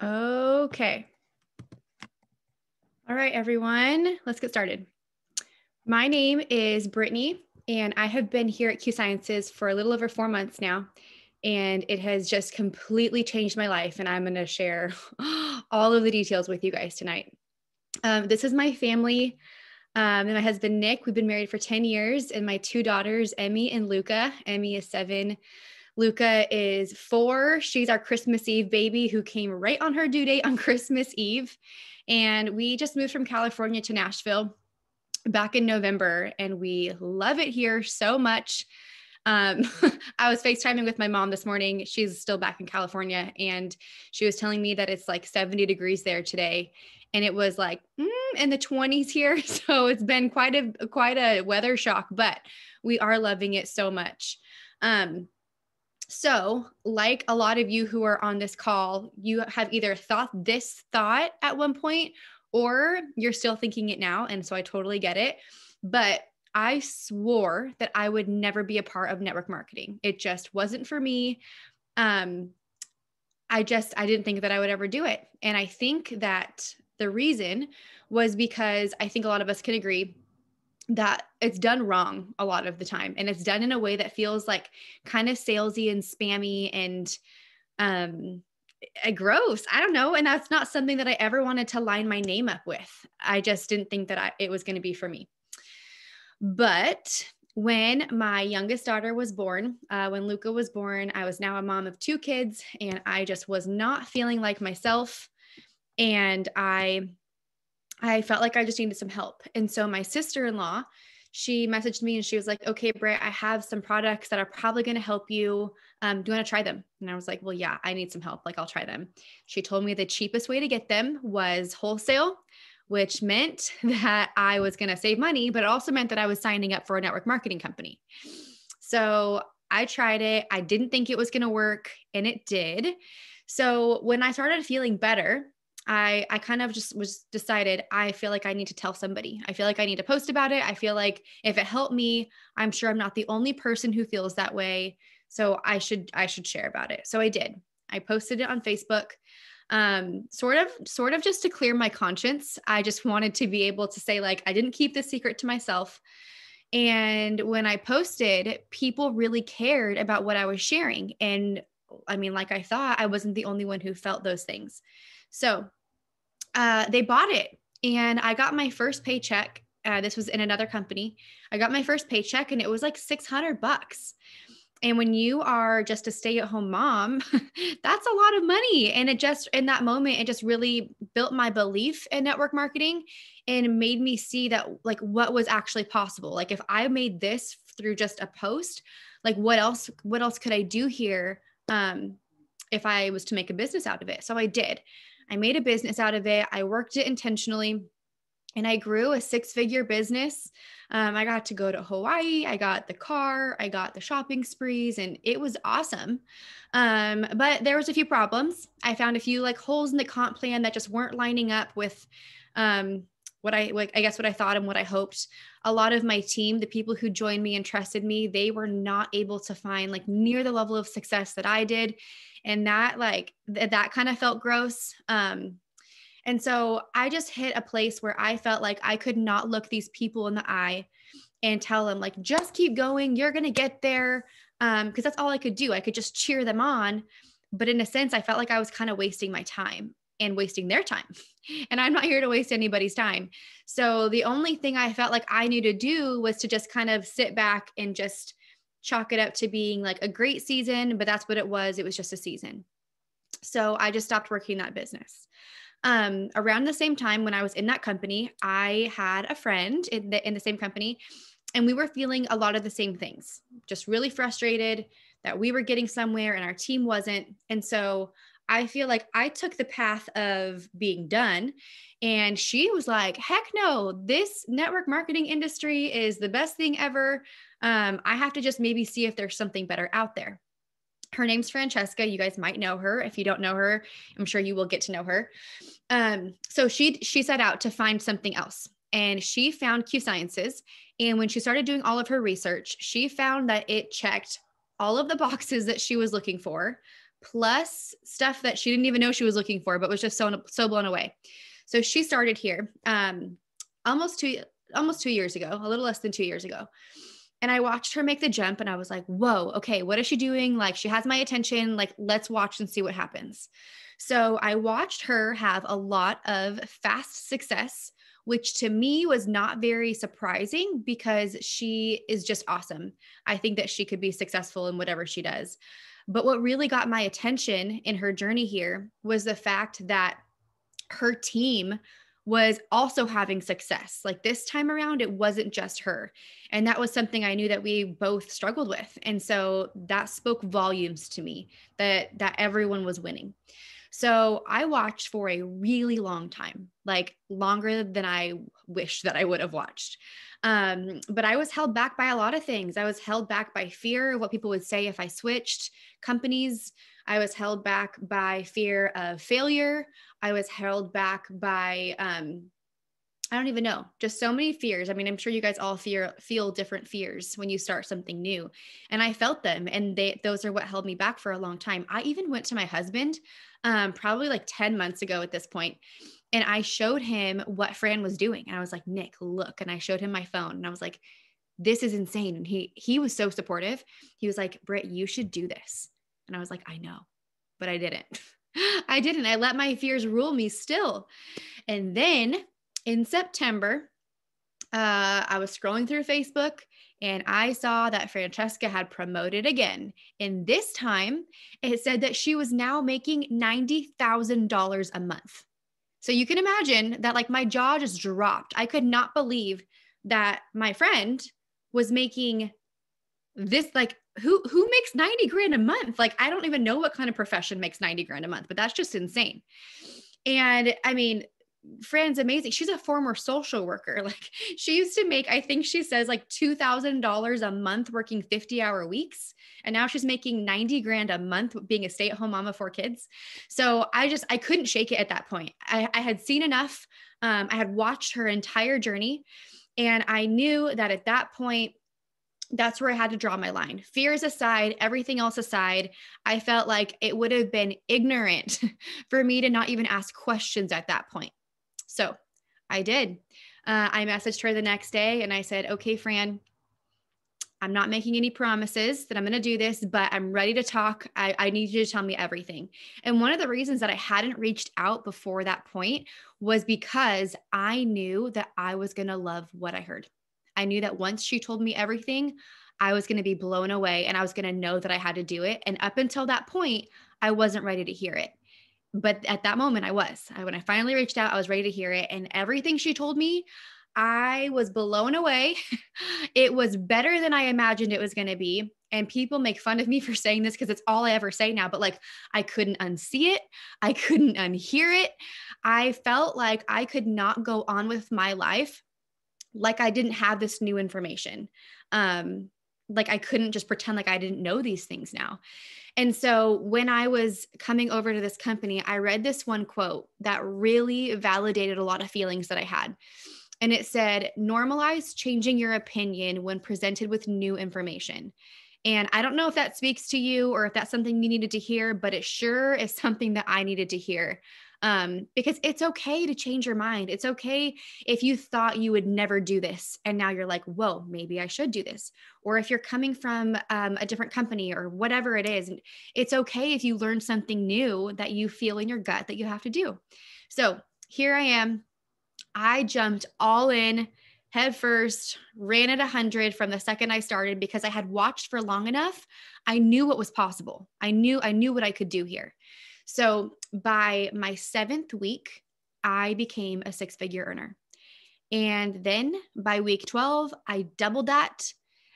Okay. All right, everyone, let's get started. My name is Brittany, and I have been here at Q Sciences for a little over 4 months now, and it has just completely changed my life, and I'm going to share all of the details with you guys tonight. This is my family and my husband, Nick. We've been married for 10 years, and my 2 daughters, Emmy and Luca. Emmy is 7. Luca is 4. She's our Christmas Eve baby who came right on her due date on Christmas Eve. And we just moved from California to Nashville back in November, and we love it here so much. I was FaceTiming with my mom this morning. She's still back in California, and she was telling me that it's like 70 degrees there today. And it was like in the 20s here. So it's been quite a weather shock, but we are loving it so much. So like a lot of you who are on this call, you have either thought this thought at one point, or you're still thinking it now. And so I totally get it. But I swore that I would never be a part of network marketing. It just wasn't for me. I didn't think that I would ever do it. And I think that the reason was because I think a lot of us can agree that it's done wrong a lot of the time. And it's done in a way that feels like kind of salesy and spammy and gross. I don't know. And that's not something that I ever wanted to line my name up with. I just didn't think that it was going to be for me. But when my youngest daughter was born, when Luca was born, I was now a mom of 2 kids, and I just was not feeling like myself. And I felt like I just needed some help. And so my sister-in-law, she messaged me and she was like, okay, Britt, I have some products that are probably going to help you. Do you want to try them? And I was like, well, yeah, I need some help. Like, I'll try them. She told me the cheapest way to get them was wholesale, which meant that I was going to save money, but it also meant that I was signing up for a network marketing company. So I tried it. I didn't think it was going to work, and it did. So when I started feeling better, I kind of just decided, I feel like I need to tell somebody. I feel like I need to post about it. I feel like if it helped me, I'm sure I'm not the only person who feels that way. So I should share about it. So I did. I posted it on Facebook, sort of just to clear my conscience. I just wanted to be able to say, like, I didn't keep this secret to myself. And when I posted, people really cared about what I was sharing. And I mean, like I thought, I wasn't the only one who felt those things. So they bought it, and I got my first paycheck. This was in another company. I got my first paycheck, and it was like $600. And when you are just a stay-at-home mom, that's a lot of money. And it just, in that moment, it just really built my belief in network marketing and made me see that, like, what was actually possible. Like, if I made this through just a post, like, what else could I do here if I was to make a business out of it? So I did. I made a business out of it. I worked it intentionally, and I grew a 6-figure business. I got to go to Hawaii. I got the car. I got the shopping sprees, and it was awesome. But there was a few problems. I found a few like holes in the comp plan that just weren't lining up with what I thought and what I hoped. A lot of my team, the people who joined me and trusted me, they were not able to find like near the level of success that I did. And that that kind of felt gross. And so I just hit a place where I felt like I could not look these people in the eye and tell them, like, just keep going. You're going to get there. Because that's all I could do. I could just cheer them on. But in a sense, I felt like I was kind of wasting my time and wasting their time. And I'm not here to waste anybody's time. So the only thing I felt like I knew to do was to just kind of sit back and just chalk it up to being like a great season, but that's what it was. It was just a season. So I just stopped working that business. Around the same time when I was in that company, I had a friend in the same company, and we were feeling a lot of the same things, just really frustrated that we were getting somewhere and our team wasn't. And so I feel like I took the path of being done, and she was like, heck no, this network marketing industry is the best thing ever. I have to just maybe see if there's something better out there. Her name's Francesca. You guys might know her. If you don't know her, I'm sure you will get to know her. So she set out to find something else, and she found Q Sciences. And when she started doing all of her research, she found that it checked all of the boxes that she was looking for, plus stuff that she didn't even know she was looking for, but was just so blown away. So she started here almost 2 years ago, a little less than 2 years ago. And I watched her make the jump and I was like, whoa, okay, what is she doing? Like, she has my attention. Like, let's watch and see what happens. So I watched her have a lot of fast success, which to me was not very surprising because she is just awesome. I think that she could be successful in whatever she does. But what really got my attention in her journey here was the fact that her team was also having success. Like, this time around, it wasn't just her. And that was something I knew that we both struggled with. And so that spoke volumes to me that everyone was winning. So I watched for a really long time, like longer than I wish that I would have watched. But I was held back by a lot of things. I was held back by fear of what people would say if I switched companies. I was held back by fear of failure. I was held back by, I don't even know, just so many fears. I mean, I'm sure you guys all feel different fears when you start something new. And I felt them, and those are what held me back for a long time. I even went to my husband, probably like 10 months ago at this point, and I showed him what Fran was doing. And I was like, Nick, look. And I showed him my phone and I was like, this is insane. And he was so supportive. He was like, Britt, you should do this. And I was like, I know, but I didn't. I didn't. I let my fears rule me still. And then in September, I was scrolling through Facebook and I saw that Francesca had promoted again. And this time it said that she was now making $90,000 a month. So you can imagine that, like, my jaw just dropped. I could not believe that my friend was making this, like, who makes 90 grand a month? Like, I don't even know what kind of profession makes 90 grand a month, but that's just insane. And I mean, Fran's amazing. She's a former social worker. Like, she used to make, I think she says, like $2,000 a month working 50-hour weeks. And now she's making 90 grand a month being a stay-at-home mom of 4 kids. So I couldn't shake it at that point. I had seen enough. I had watched her entire journey. And I knew that at that point, that's where I had to draw my line. Fears aside, everything else aside, I felt like it would have been ignorant for me to not even ask questions at that point. So I did. I messaged her the next day and I said, okay, Fran, I'm not making any promises that I'm going to do this, but I'm ready to talk. I need you to tell me everything. And one of the reasons that I hadn't reached out before that point was because I knew that I was going to love what I heard. I knew that once she told me everything, I was going to be blown away and I was going to know that I had to do it. And up until that point, I wasn't ready to hear it. But at that moment, I was. When I finally reached out, I was ready to hear it. And everything she told me, I was blown away. It was better than I imagined it was going to be. And people make fun of me for saying this because it's all I ever say now. But like, I couldn't unsee it. I couldn't unhear it. I felt like I could not go on with my life like I didn't have this new information. Like, I couldn't just pretend like I didn't know these things now. And so when I was coming over to this company, I read this one quote that really validated a lot of feelings that I had. And it said, normalize changing your opinion when presented with new information. And I don't know if that speaks to you or if that's something you needed to hear, but it sure is something that I needed to hear. Because it's okay to change your mind. It's okay if you thought you would never do this and now you're like, whoa, maybe I should do this. Or if you're coming from a different company or whatever it is, it's okay if you learn something new that you feel in your gut that you have to do. So here I am. I jumped all in head first, ran at 100 from the second I started because I had watched for long enough. I knew what was possible. I knew what I could do here. So by my 7th week, I became a 6-figure earner. And then by week 12, I doubled that.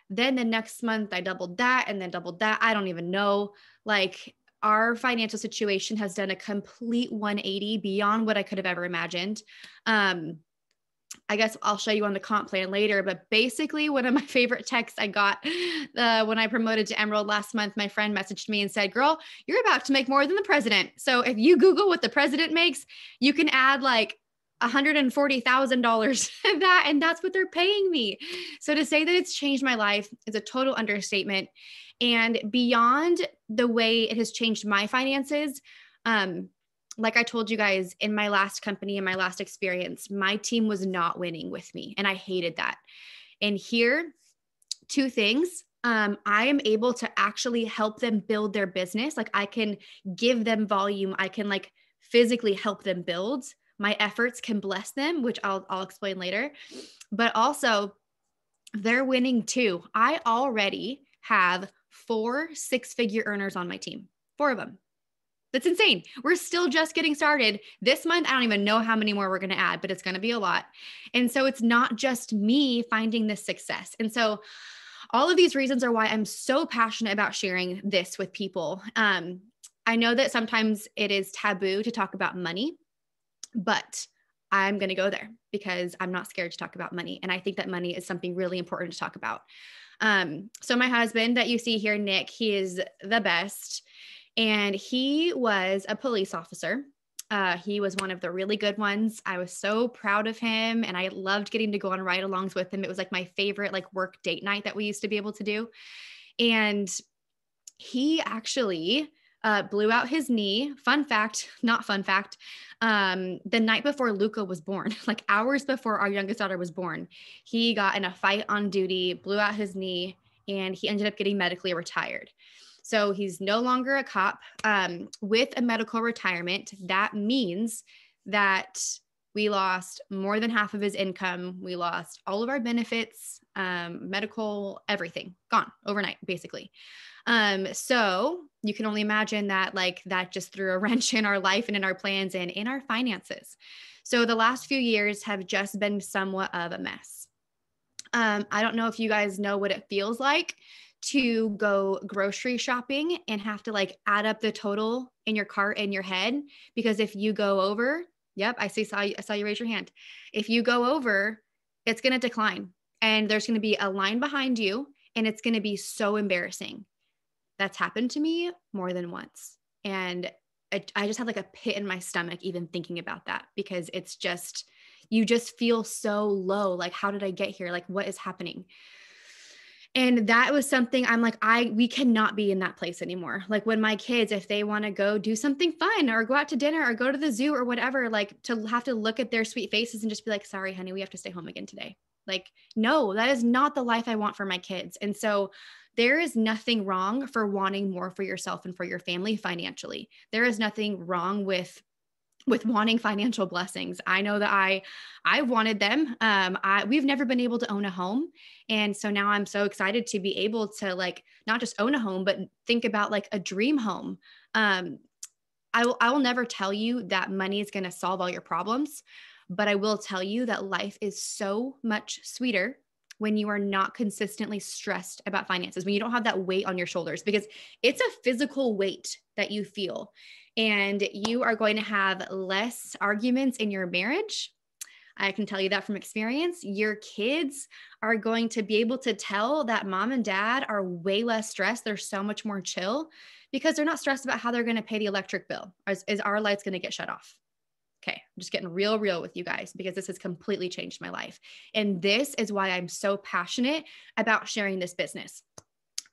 Then the next month I doubled that and then doubled that. I don't even know. Like, our financial situation has done a complete 180 beyond what I could have ever imagined. I guess I'll show you on the comp plan later, but basically one of my favorite texts I got when I promoted to Emerald last month, my friend messaged me and said, girl, you're about to make more than the president. So if you Google what the president makes, you can add like $140,000 to that. And that's what they're paying me. So to say that it's changed my life is a total understatement. And beyond the way it has changed my finances, like I told you guys in my last company, in my last experience, my team was not winning with me. And I hated that. And here, two things. I am able to actually help them build their business. Like I can give them volume. I can like physically help them build. My efforts can bless them, which I'll explain later. But also, they're winning too. I already have 4 6-figure earners on my team, 4 of them. That's insane. We're still just getting started. This month, I don't even know how many more we're going to add, but it's going to be a lot. And so it's not just me finding this success. And so all of these reasons are why I'm so passionate about sharing this with people. I know that sometimes it is taboo to talk about money, but I'm going to go there because I'm not scared to talk about money. And I think that money is something really important to talk about. So my husband that you see here, Nick, he is the best. And he was a police officer. He was one of the really good ones. I was so proud of him and I loved getting to go on ride-alongs with him. It was like my favorite like work date night that we used to be able to do. And he actually blew out his knee. Fun fact, not fun fact. The night before Luca was born, like hours before our youngest daughter was born, he got in a fight on duty, blew out his knee, and he ended up getting medically retired. So he's no longer a cop. With a medical retirement, that means that we lost more than half of his income. We lost all of our benefits, medical, everything gone overnight, basically. So you can only imagine that like that just threw a wrench in our life and in our plans and in our finances. So the last few years have just been somewhat of a mess. I don't know if you guys know what it feels like to go grocery shopping and have to like add up the total in your cart in your head, because if you go over, yep, I saw you raise your hand. If you go over, it's going to decline and there's going to be a line behind you and it's going to be so embarrassing. That's happened to me more than once. And I just had like a pit in my stomach even thinking about that, because it's just, you just feel so low. Like, how did I get here? Like, what is happening? And that was something I'm like, we cannot be in that place anymore. Like when my kids, if they want to go do something fun or go out to dinner or go to the zoo or whatever, like to have to look at their sweet faces and just be like, sorry, honey, we have to stay home again today. Like, no, that is not the life I want for my kids. And so there is nothing wrong for wanting more for yourself and for your family financially. There is nothing wrong with wanting financial blessings. I know that I wanted them. We've never been able to own a home. And so now I'm so excited to be able to like, not just own a home, but think about like a dream home. I will never tell you that money is going to solve all your problems, but I will tell you that life is so much sweeter when you are not consistently stressed about finances, when you don't have that weight on your shoulders, because it's a physical weight that you feel. And you are going to have less arguments in your marriage. I can tell you that from experience. Your kids are going to be able to tell that mom and dad are way less stressed. They're so much more chill because they're not stressed about how they're going to pay the electric bill. Is our lights going to get shut off? Okay, I'm just getting real with you guys because this has completely changed my life. And this is why I'm so passionate about sharing this business.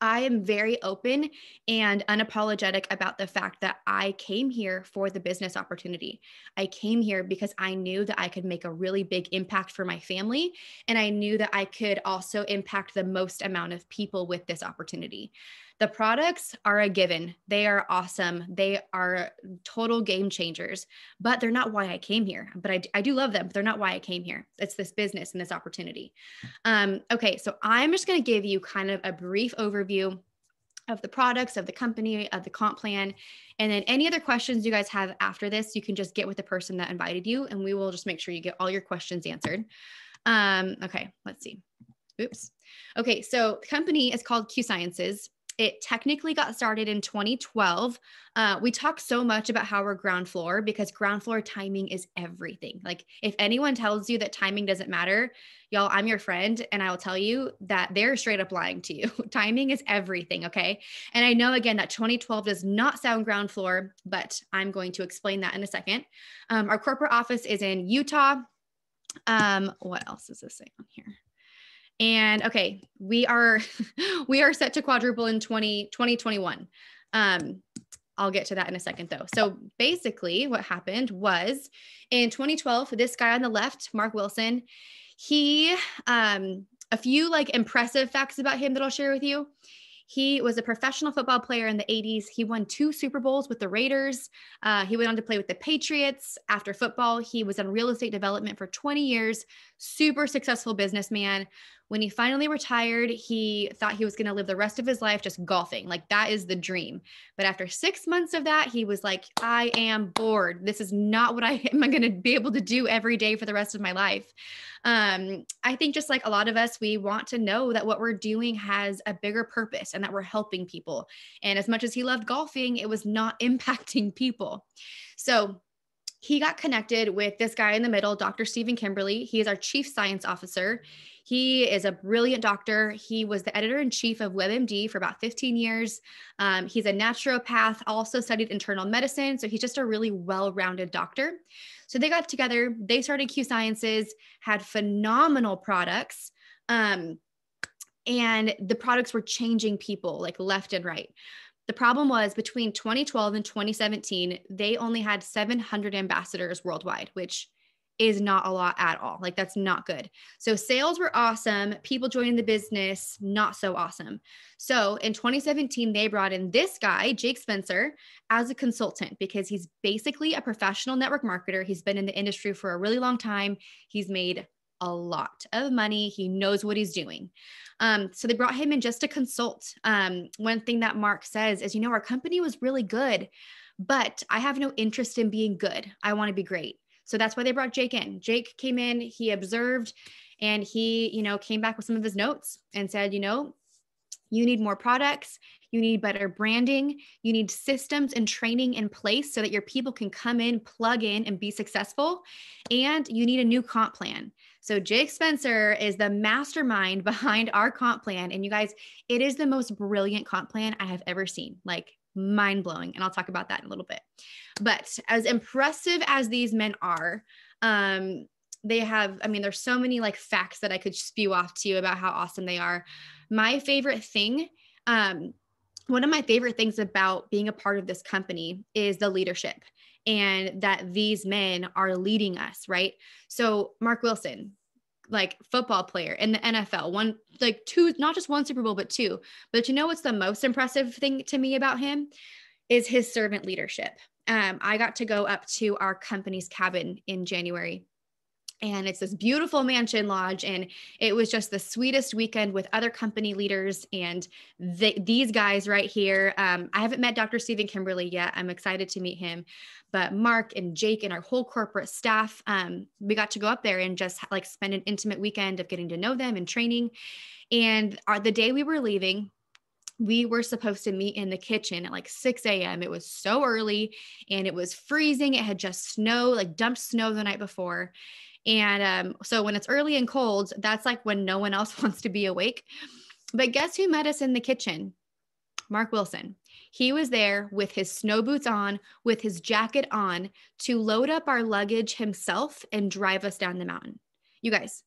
I am very open and unapologetic about the fact that I came here for the business opportunity. I came here because I knew that I could make a really big impact for my family. And I knew that I could also impact the most amount of people with this opportunity. The products are a given. They are awesome. They are total game changers, but they're not why I came here. But I do love them, but they're not why I came here. It's this business and this opportunity. Okay, so I'm just going to give you kind of a brief overview of the products, of the company, of the comp plan. And then any other questions you guys have after this, you can just get with the person that invited you and we will just make sure you get all your questions answered. Okay, let's see. Oops. Okay, so the company is called Q Sciences. It technically got started in 2012. We talk so much about how we're ground floor because ground floor timing is everything. Like if anyone tells you that timing doesn't matter, y'all, I'm your friend and I will tell you that they're straight up lying to you. Timing is everything, okay? And I know again that 2012 does not sound ground floor, but I'm going to explain that in a second. Our corporate office is in Utah. What else does this say on here? And okay, we are we are set to quadruple in 2021. I'll get to that in a second though. So basically what happened was in 2012, this guy on the left, Mark Wilson, he, a few like impressive facts about him that I'll share with you. He was a professional football player in the 80s. He won 2 Super Bowls with the Raiders. He went on to play with the Patriots. After football, he was in real estate development for 20 years, super successful businessman. When he finally retired, he thought he was going to live the rest of his life just golfing. Like that is the dream. But after 6 months of that, he was like, I am bored. This is not what I am going to be able to do every day for the rest of my life. I think just like a lot of us, we want to know that what we're doing has a bigger purpose and that we're helping people. And as much as he loved golfing, it was not impacting people. So he got connected with this guy in the middle, Dr. Stephen Kimberly. He is our chief science officer. He is a brilliant doctor. He was the editor-in-chief of WebMD for about 15 years. He's a naturopath, also studied internal medicine. So he's just a really well-rounded doctor. So they got together, they started Q Sciences, had phenomenal products. And the products were changing people like left and right. The problem was between 2012 and 2017, they only had 700 ambassadors worldwide, which is not a lot at all. Like that's not good. So sales were awesome. People joining the business, not so awesome. So in 2017, they brought in this guy, Jake Spencer, as a consultant because he's basically a professional network marketer. He's been in the industry for a really long time. He's made a lot of money. He knows what he's doing. So they brought him in just to consult. One thing that Mark says is, our company was really good, but I have no interest in being good. I want to be great. So that's why they brought Jake in. Jake came in, he observed, and he, came back with some of his notes and said, you need more products, you need better branding, you need systems and training in place so that your people can come in, plug in, and be successful. And you need a new comp plan. So Jake Spencer is the mastermind behind our comp plan. And you guys, it is the most brilliant comp plan I have ever seen, like mind-blowing. And I'll talk about that in a little bit. But as impressive as these men are, they have, there's so many like facts that I could spew off to you about how awesome they are. My favorite thing, one of my favorite things about being a part of this company is the leadership and that these men are leading us, right? So Mark Wilson, like football player in the NFL, two, not just one Super Bowl, but 2. But what's the most impressive thing to me about him is his servant leadership. I got to go up to our company's cabin in January. And it's this beautiful mansion lodge. And it was just the sweetest weekend with other company leaders and these guys right here. I haven't met Dr. Stephen Kimberly yet. I'm excited to meet him. But Mark and Jake and our whole corporate staff, we got to go up there and just like spend an intimate weekend of getting to know them and training. And the day we were leaving, we were supposed to meet in the kitchen at like 6 a.m. It was so early and it was freezing. It had just dumped snow the night before. And so when it's early and cold, that's like when no one else wants to be awake. But guess who met us in the kitchen? Mark Wilson. He was there with his snow boots on, with his jacket on to load up our luggage himself and drive us down the mountain. You guys,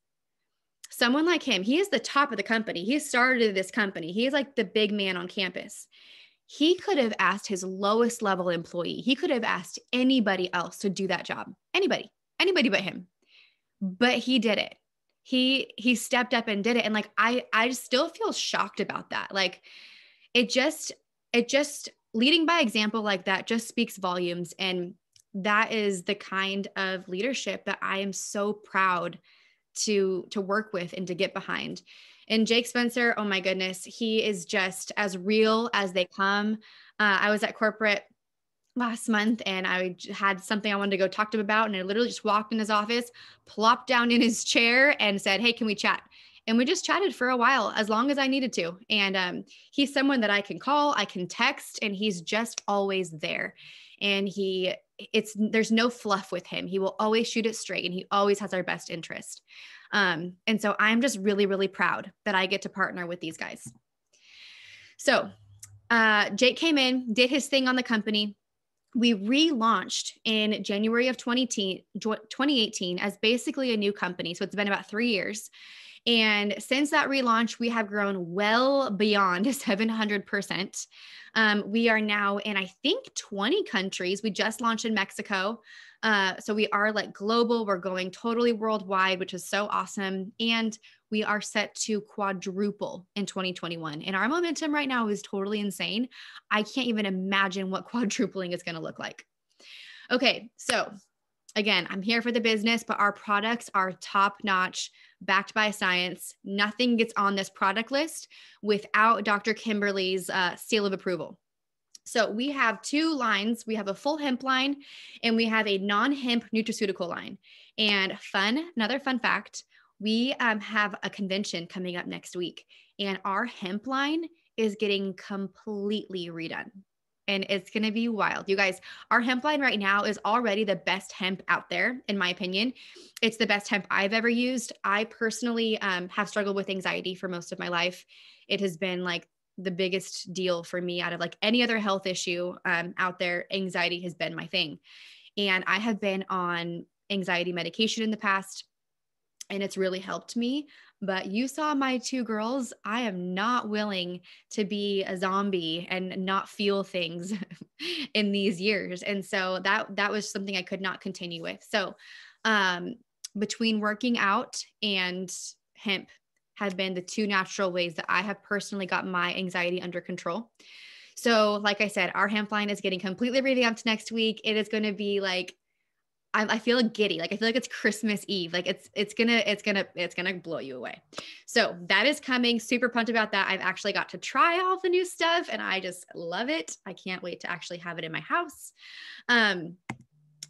someone like him, he is the top of the company. He started this company. He is like the big man on campus. He could have asked his lowest level employee. He could have asked anybody else to do that job. Anybody but him. But he did it. He stepped up and did it. And like, I still feel shocked about that. Like it just leading by example like that just speaks volumes. And that is the kind of leadership that I am so proud to work with and to get behind. And Jake Spencer, oh my goodness, he is just as real as they come. I was at corporate last month and I had something I wanted to go talk to him about. And I literally just walked in his office, plopped down in his chair and said, hey, can we chat? And we just chatted for a while, as long as I needed to. And he's someone that I can call, I can text, and he's just always there. And there's no fluff with him. He will always shoot it straight and he always has our best interest. And so I'm just really, really proud that I get to partner with these guys. So Jake came in, did his thing on the company. We relaunched in January of 2018 as basically a new company. So it's been about 3 years. And since that relaunch, we have grown well beyond 700%. We are now in, I think, 20 countries. We just launched in Mexico. So we are like global. We're going totally worldwide, which is so awesome. And we are set to quadruple in 2021. And our momentum right now is totally insane. I can't even imagine what quadrupling is going to look like. Okay, so again, I'm here for the business, but our products are top notch, backed by science. Nothing gets on this product list without Dr. Kimberly's seal of approval. So we have two lines. We have a full hemp line and we have a non-hemp nutraceutical line. And another fun fact, we have a convention coming up next week and our hemp line is getting completely redone. And it's going to be wild. You guys, our hemp line right now is already the best hemp out there, in my opinion. It's the best hemp I've ever used. I personally have struggled with anxiety for most of my life. It has been like the biggest deal for me out of like any other health issue out there. Anxiety has been my thing. And I have been on anxiety medication in the past, and it's really helped me. But you saw my two girls. I am not willing to be a zombie and not feel things in these years. And so that was something I could not continue with. So between working out and hemp have been the two natural ways that I have personally got my anxiety under control. So like I said, our hemp line is getting completely revamped next week. It is going to be like, I feel like giddy. Like I feel like it's Christmas Eve. Like it's gonna blow you away. So that is coming. Super pumped about that. I've actually got to try all the new stuff and I just love it. I can't wait to actually have it in my house.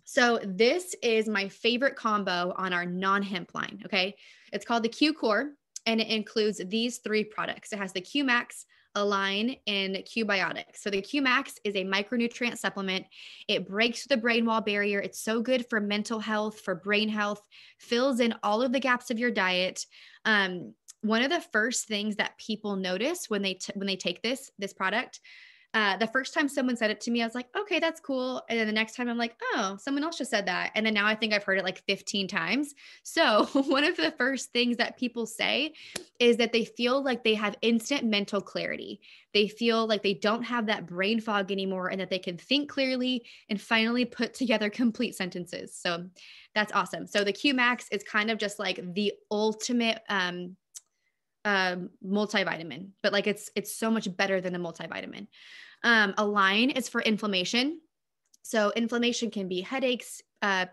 So this is my favorite combo on our non-hemp line. Okay. It's called the Q Core and it includes these three products. It has the Q Max, Align, and Q Biotics. So the Q Max is a micronutrient supplement. It breaks the brain wall barrier. It's so good for mental health, for brain health, fills in all of the gaps of your diet. One of the first things that people notice when they take this product, the first time someone said it to me, I was like, okay, that's cool. And then the next time I'm like, oh, someone else just said that. And then now I think I've heard it like 15 times. So one of the first things that people say is that they feel like they have instant mental clarity. They feel like they don't have that brain fog anymore and that they can think clearly and finally put together complete sentences. So that's awesome. So the Q Max is kind of just like the ultimate multivitamin, but like it's so much better than a multivitamin. Align is for inflammation. So inflammation can be headaches,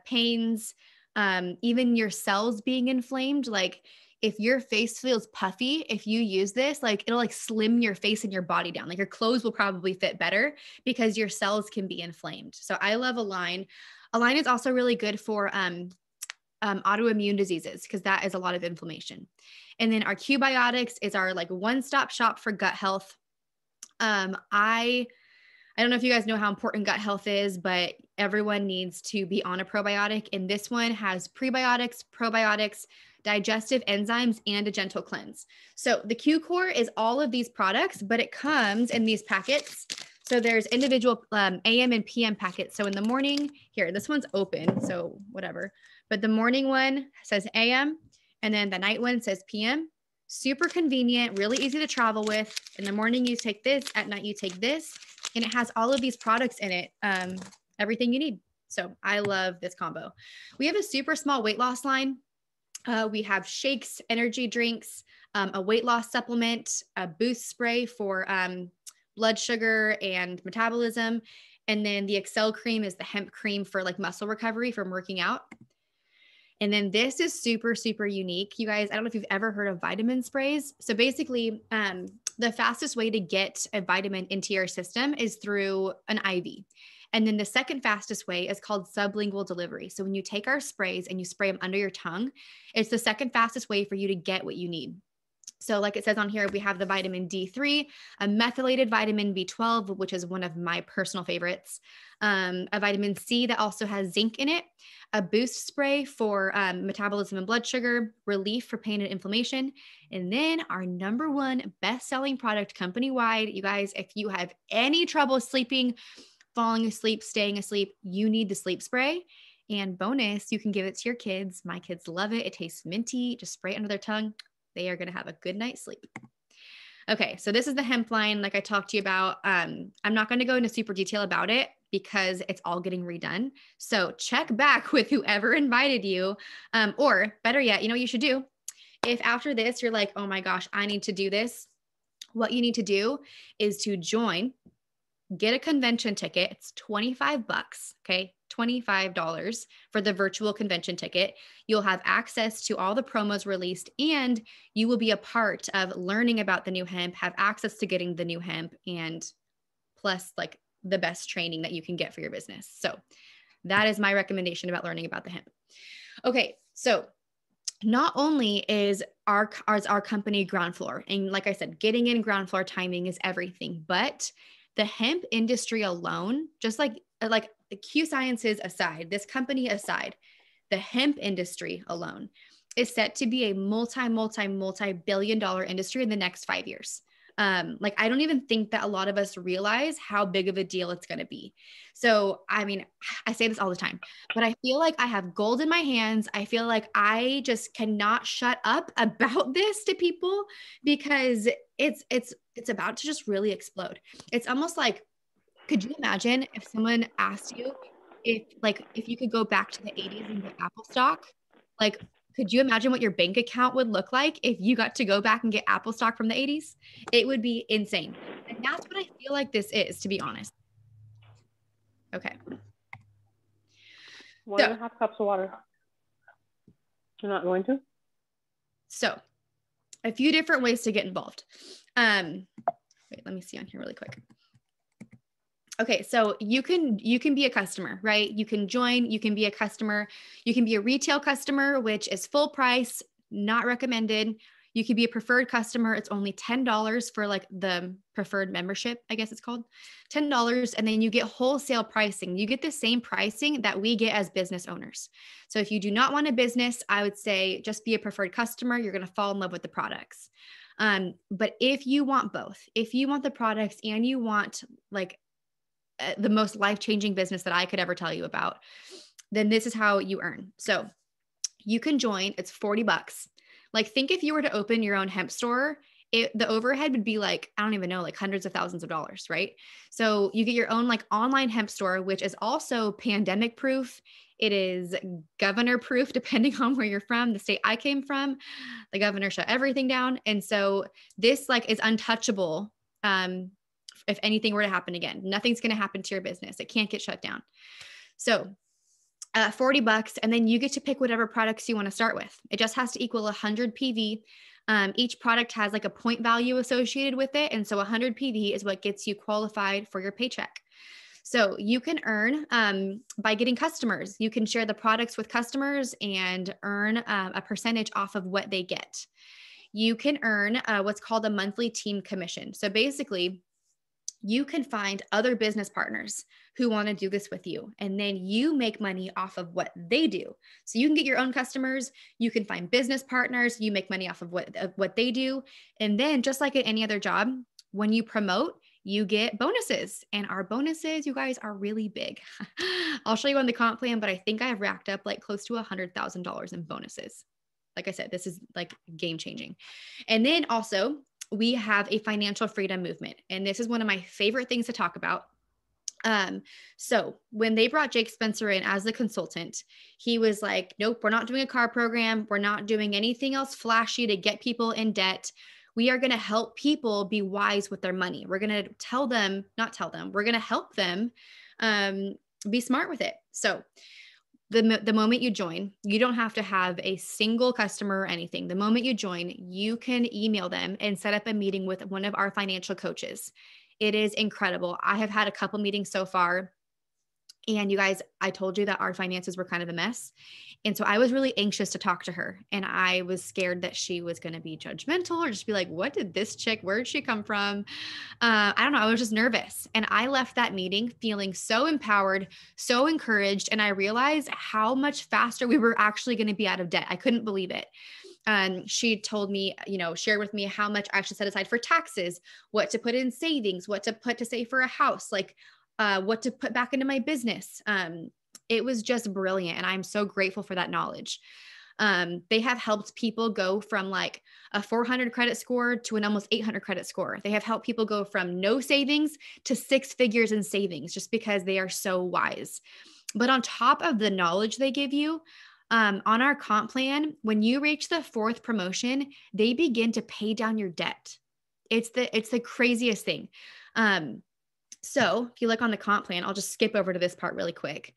pains, even your cells being inflamed. Like if your face feels puffy, if you use this, like it'll like slim your face and your body down. Like your clothes will probably fit better because your cells can be inflamed. So I love Align. Align is also really good for autoimmune diseases because that is a lot of inflammation. And then our Q Biotics is our like one-stop shop for gut health. I don't know if you guys know how important gut health is, but everyone needs to be on a probiotic. And this one has prebiotics, probiotics, digestive enzymes, and a gentle cleanse. So the Q Core is all of these products, but it comes in these packets. So there's individual AM and PM packets. So in the morning, here, this one's open, so whatever. But the morning one says AM, and then the night one says PM. Super convenient, really easy to travel with. In the morning, you take this. At night, you take this. And it has all of these products in it, everything you need. So I love this combo. We have a super small weight loss line. We have shakes, energy drinks, a weight loss supplement, a boost spray for blood sugar and metabolism. And then the Excel cream is the hemp cream for like muscle recovery from working out. And then this is super, super unique. You guys, I don't know if you've ever heard of vitamin sprays. So basically, the fastest way to get a vitamin into your system is through an IV. And then the second fastest way is called sublingual delivery. So when you take our sprays and you spray them under your tongue, it's the second fastest way for you to get what you need. So like it says on here, we have the vitamin D3, a methylated vitamin B12, which is one of my personal favorites, a vitamin C that also has zinc in it, a boost spray for metabolism and blood sugar, relief for pain and inflammation, and then our number one best-selling product company-wide. You guys, if you have any trouble sleeping, falling asleep, staying asleep, you need the sleep spray. And bonus, you can give it to your kids. My kids love it. It tastes minty. Just spray it under their tongue. they are going to have a good night's sleep. Okay. So this is the hemp line. Like I talked to you about, I'm not going to go into super detail about it because it's all getting redone. So check back with whoever invited you. Or better yet, you know what you should do? If after this, you're like, oh my gosh, I need to do this. What you need to do is to join, get a convention ticket. It's $25. Okay. $25 for the virtual convention ticket. You'll have access to all the promos released, and you will be a part of learning about the new hemp, have access to getting the new hemp, and plus like the best training that you can get for your business. So that is my recommendation about learning about the hemp. Okay. So not only is our company ground floor, and like I said, getting in ground floor timing is everything, but the hemp industry alone, just like the Q Sciences aside, this company aside, the hemp industry alone is set to be a multi-billion dollar industry in the next 5 years. Like, I don't even think that a lot of us realize how big of a deal it's going to be. So, I mean, I say this all the time, but I feel like I have gold in my hands. I feel like I just cannot shut up about this to people because it's about to just really explode. It's almost like, could you imagine if someone asked you if you could go back to the 80s and get Apple stock? Like, could you imagine what your bank account would look like if you got to go back and get Apple stock from the 80s? It would be insane. And that's what I feel like this is, to be honest. Okay. 1.5 cups of water. You're not going to? So a few different ways to get involved. Wait, let me see on here really quick. Okay, so you can be a customer, right? You can join, you can be a customer, you can be a retail customer, which is full price, not recommended. You could be a preferred customer. It's only $10 for like the preferred membership, I guess it's called, $10. And then you get wholesale pricing. You get the same pricing that we get as business owners. So if you do not want a business, I would say just be a preferred customer. You're going to fall in love with the products. But if you want both, if you want the products and you want like the most life-changing business that I could ever tell you about, then this is how you earn. So you can join, it's $40. Like, think if you were to open your own hemp store, the overhead would be like, I don't even know, like hundreds of thousands of dollars, right? So you get your own like online hemp store, which is also pandemic proof. It is governor proof, depending on where you're from. The state I came from, the governor shut everything down. And so this like is untouchable. If anything were to happen again, nothing's going to happen to your business. It can't get shut down. So $40, and then you get to pick whatever products you want to start with. It just has to equal 100 PV. Each product has like a point value associated with it. And so 100 PV is what gets you qualified for your paycheck. So you can earn by getting customers. You can share the products with customers and earn a percentage off of what they get. You can earn what's called a monthly team commission. So basically, you can find other business partners who want to do this with you. And then you make money off of what they do. So you can get your own customers. You can find business partners. You make money off of what they do. And then just like at any other job, when you promote, you get bonuses. And our bonuses, you guys, are really big. I'll show you on the comp plan, but I think I have racked up like close to $100,000 in bonuses. Like I said, this is like game changing. And then also, we have a financial freedom movement. And this is one of my favorite things to talk about. So when they brought Jake Spencer in as the consultant, he was like, nope, we're not doing a car program. We're not doing anything else flashy to get people in debt. We are going to help people be wise with their money. We're going to we're going to help them be smart with it. So the moment you join, you don't have to have a single customer or anything. The moment you join, you can email them and set up a meeting with one of our financial coaches. It is incredible. I have had a couple meetings so far. And you guys, I told you that our finances were kind of a mess. And so I was really anxious to talk to her. And I was scared that she was going to be judgmental or just be like, what did this chick, where did she come from? I don't know. I was just nervous. And I left that meeting feeling so empowered, so encouraged. And I realized how much faster we were actually going to be out of debt. I couldn't believe it. She told me, shared with me how much I should set aside for taxes, what to put in savings, what to put to save for a house, like what to put back into my business. It was just brilliant. And I'm so grateful for that knowledge. They have helped people go from like a 400 credit score to an almost 800 credit score. They have helped people go from no savings to 6 figures in savings just because they are so wise. But on top of the knowledge they give you, on our comp plan, when you reach the 4th promotion, they begin to pay down your debt. It's the craziest thing. So if you look on the comp plan, I'll just skip over to this part really quick.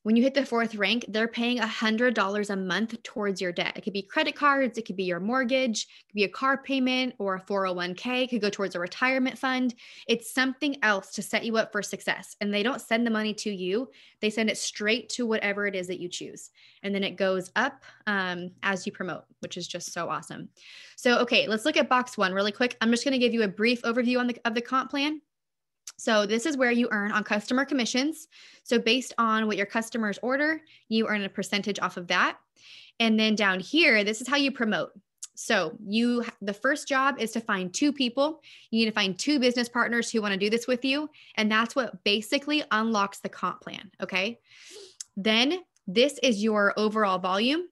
When you hit the 4th rank, they're paying $100 a month towards your debt. It could be credit cards, it could be your mortgage, it could be a car payment or a 401k, it could go towards a retirement fund. It's something else to set you up for success. And they don't send the money to you. They send it straight to whatever it is that you choose. And then it goes up as you promote, which is just so awesome. So, okay, let's look at box 1 really quick. I'm just going to give you a brief overview of the comp plan. So this is where you earn on customer commissions. So based on what your customers order, you earn a percentage off of that. And then down here, this is how you promote. So the first job is to find 2 people. You need to find 2 business partners who want to do this with you. And that's what basically unlocks the comp plan. Okay. Then this is your overall volume.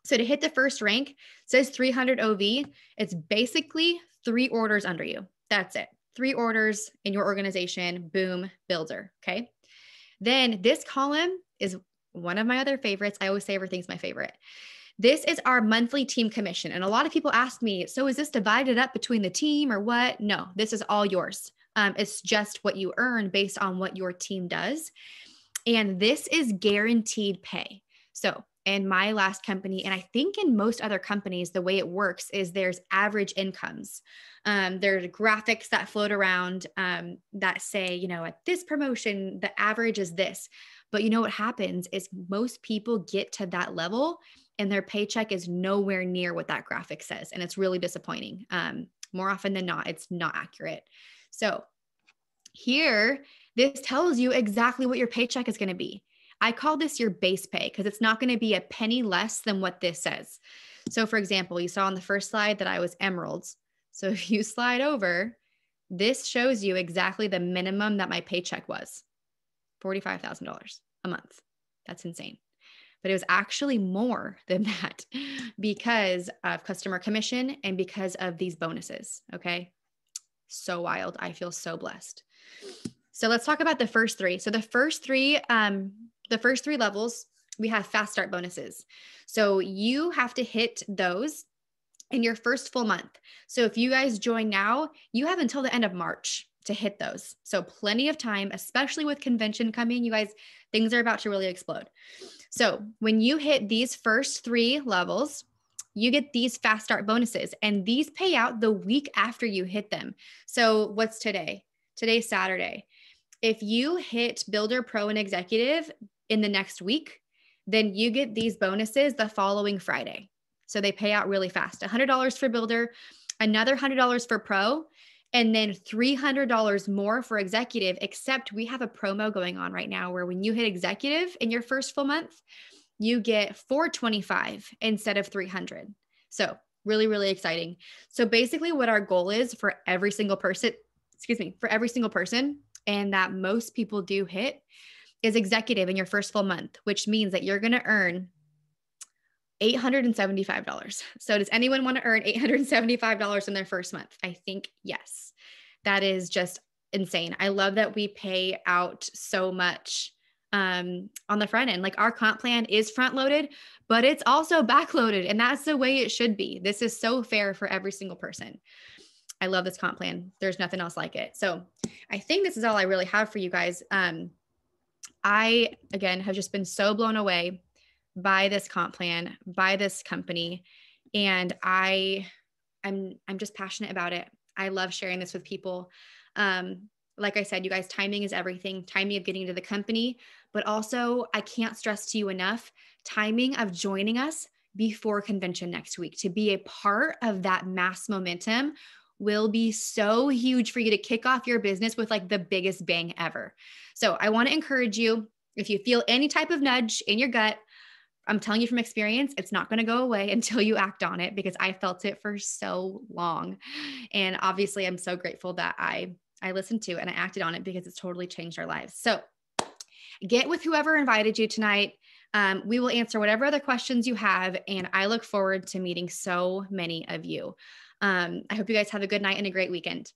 So to hit the 1st rank, it says 300 OV. It's basically 3 orders under you. That's it. 3 orders in your organization, boom, builder. Okay. Then this column is one of my other favorites. I always say everything's my favorite. This is our monthly team commission. And a lot of people ask me, so is this divided up between the team or what? No, this is all yours. It's just what you earn based on what your team does. And this is guaranteed pay. So in my last company, and I think in most other companies, the way it works is there's average incomes. There's graphics that float around that say, at this promotion, the average is this. But what happens is most people get to that level and their paycheck is nowhere near what that graphic says. And it's really disappointing. More often than not, it's not accurate. So here, this tells you exactly what your paycheck is going to be. I call this your base pay because it's not going to be a penny less than what this says. So for example, you saw on the first slide that I was emeralds. So if you slide over, this shows you exactly the minimum that my paycheck was, $45,000 a month. That's insane. But it was actually more than that because of customer commission and because of these bonuses. Okay. So wild. I feel so blessed. So let's talk about the first 3. So the first three levels, we have fast start bonuses. So you have to hit those in your first full month. So if you guys join now, you have until the end of March to hit those. So plenty of time, especially with convention coming, you guys, things are about to really explode. So when you hit these first 3 levels, you get these fast start bonuses and these pay out the week after you hit them. So what's today? Today's Saturday. If you hit Builder, Pro, and Executive in the next week, then you get these bonuses the following Friday. So they pay out really fast. $100 for Builder, another $100 for Pro, and then $300 more for Executive, except we have a promo going on right now where when you hit Executive in your first full month, you get $425 instead of $300. So really, really exciting. So basically what our goal is for every single person, and that most people do hit, is Executive in your first full month, which means that you're going to earn $875. So does anyone want to earn $875 in their first month? I think yes. That is just insane. I love that we pay out so much on the front end. Like our comp plan is front loaded, but it's also back loaded. And that's the way it should be. This is so fair for every single person. I love this comp plan. There's nothing else like it. So I think this is all I really have for you guys. I, again, have just been so blown away by this comp plan, by this company. And I'm just passionate about it. I love sharing this with people. Like I said, you guys, timing is everything. Timing of getting into the company, but also I can't stress to you enough, timing of joining us before convention next week to be a part of that mass momentum will be so huge for you to kick off your business with like the biggest bang ever. So I want to encourage you, if you feel any type of nudge in your gut, I'm telling you from experience, it's not going to go away until you act on it, because I felt it for so long. And obviously I'm so grateful that I listened to and I acted on it, because it's totally changed our lives. So get with whoever invited you tonight. We will answer whatever other questions you have, and I look forward to meeting so many of you. I hope you guys have a good night and a great weekend.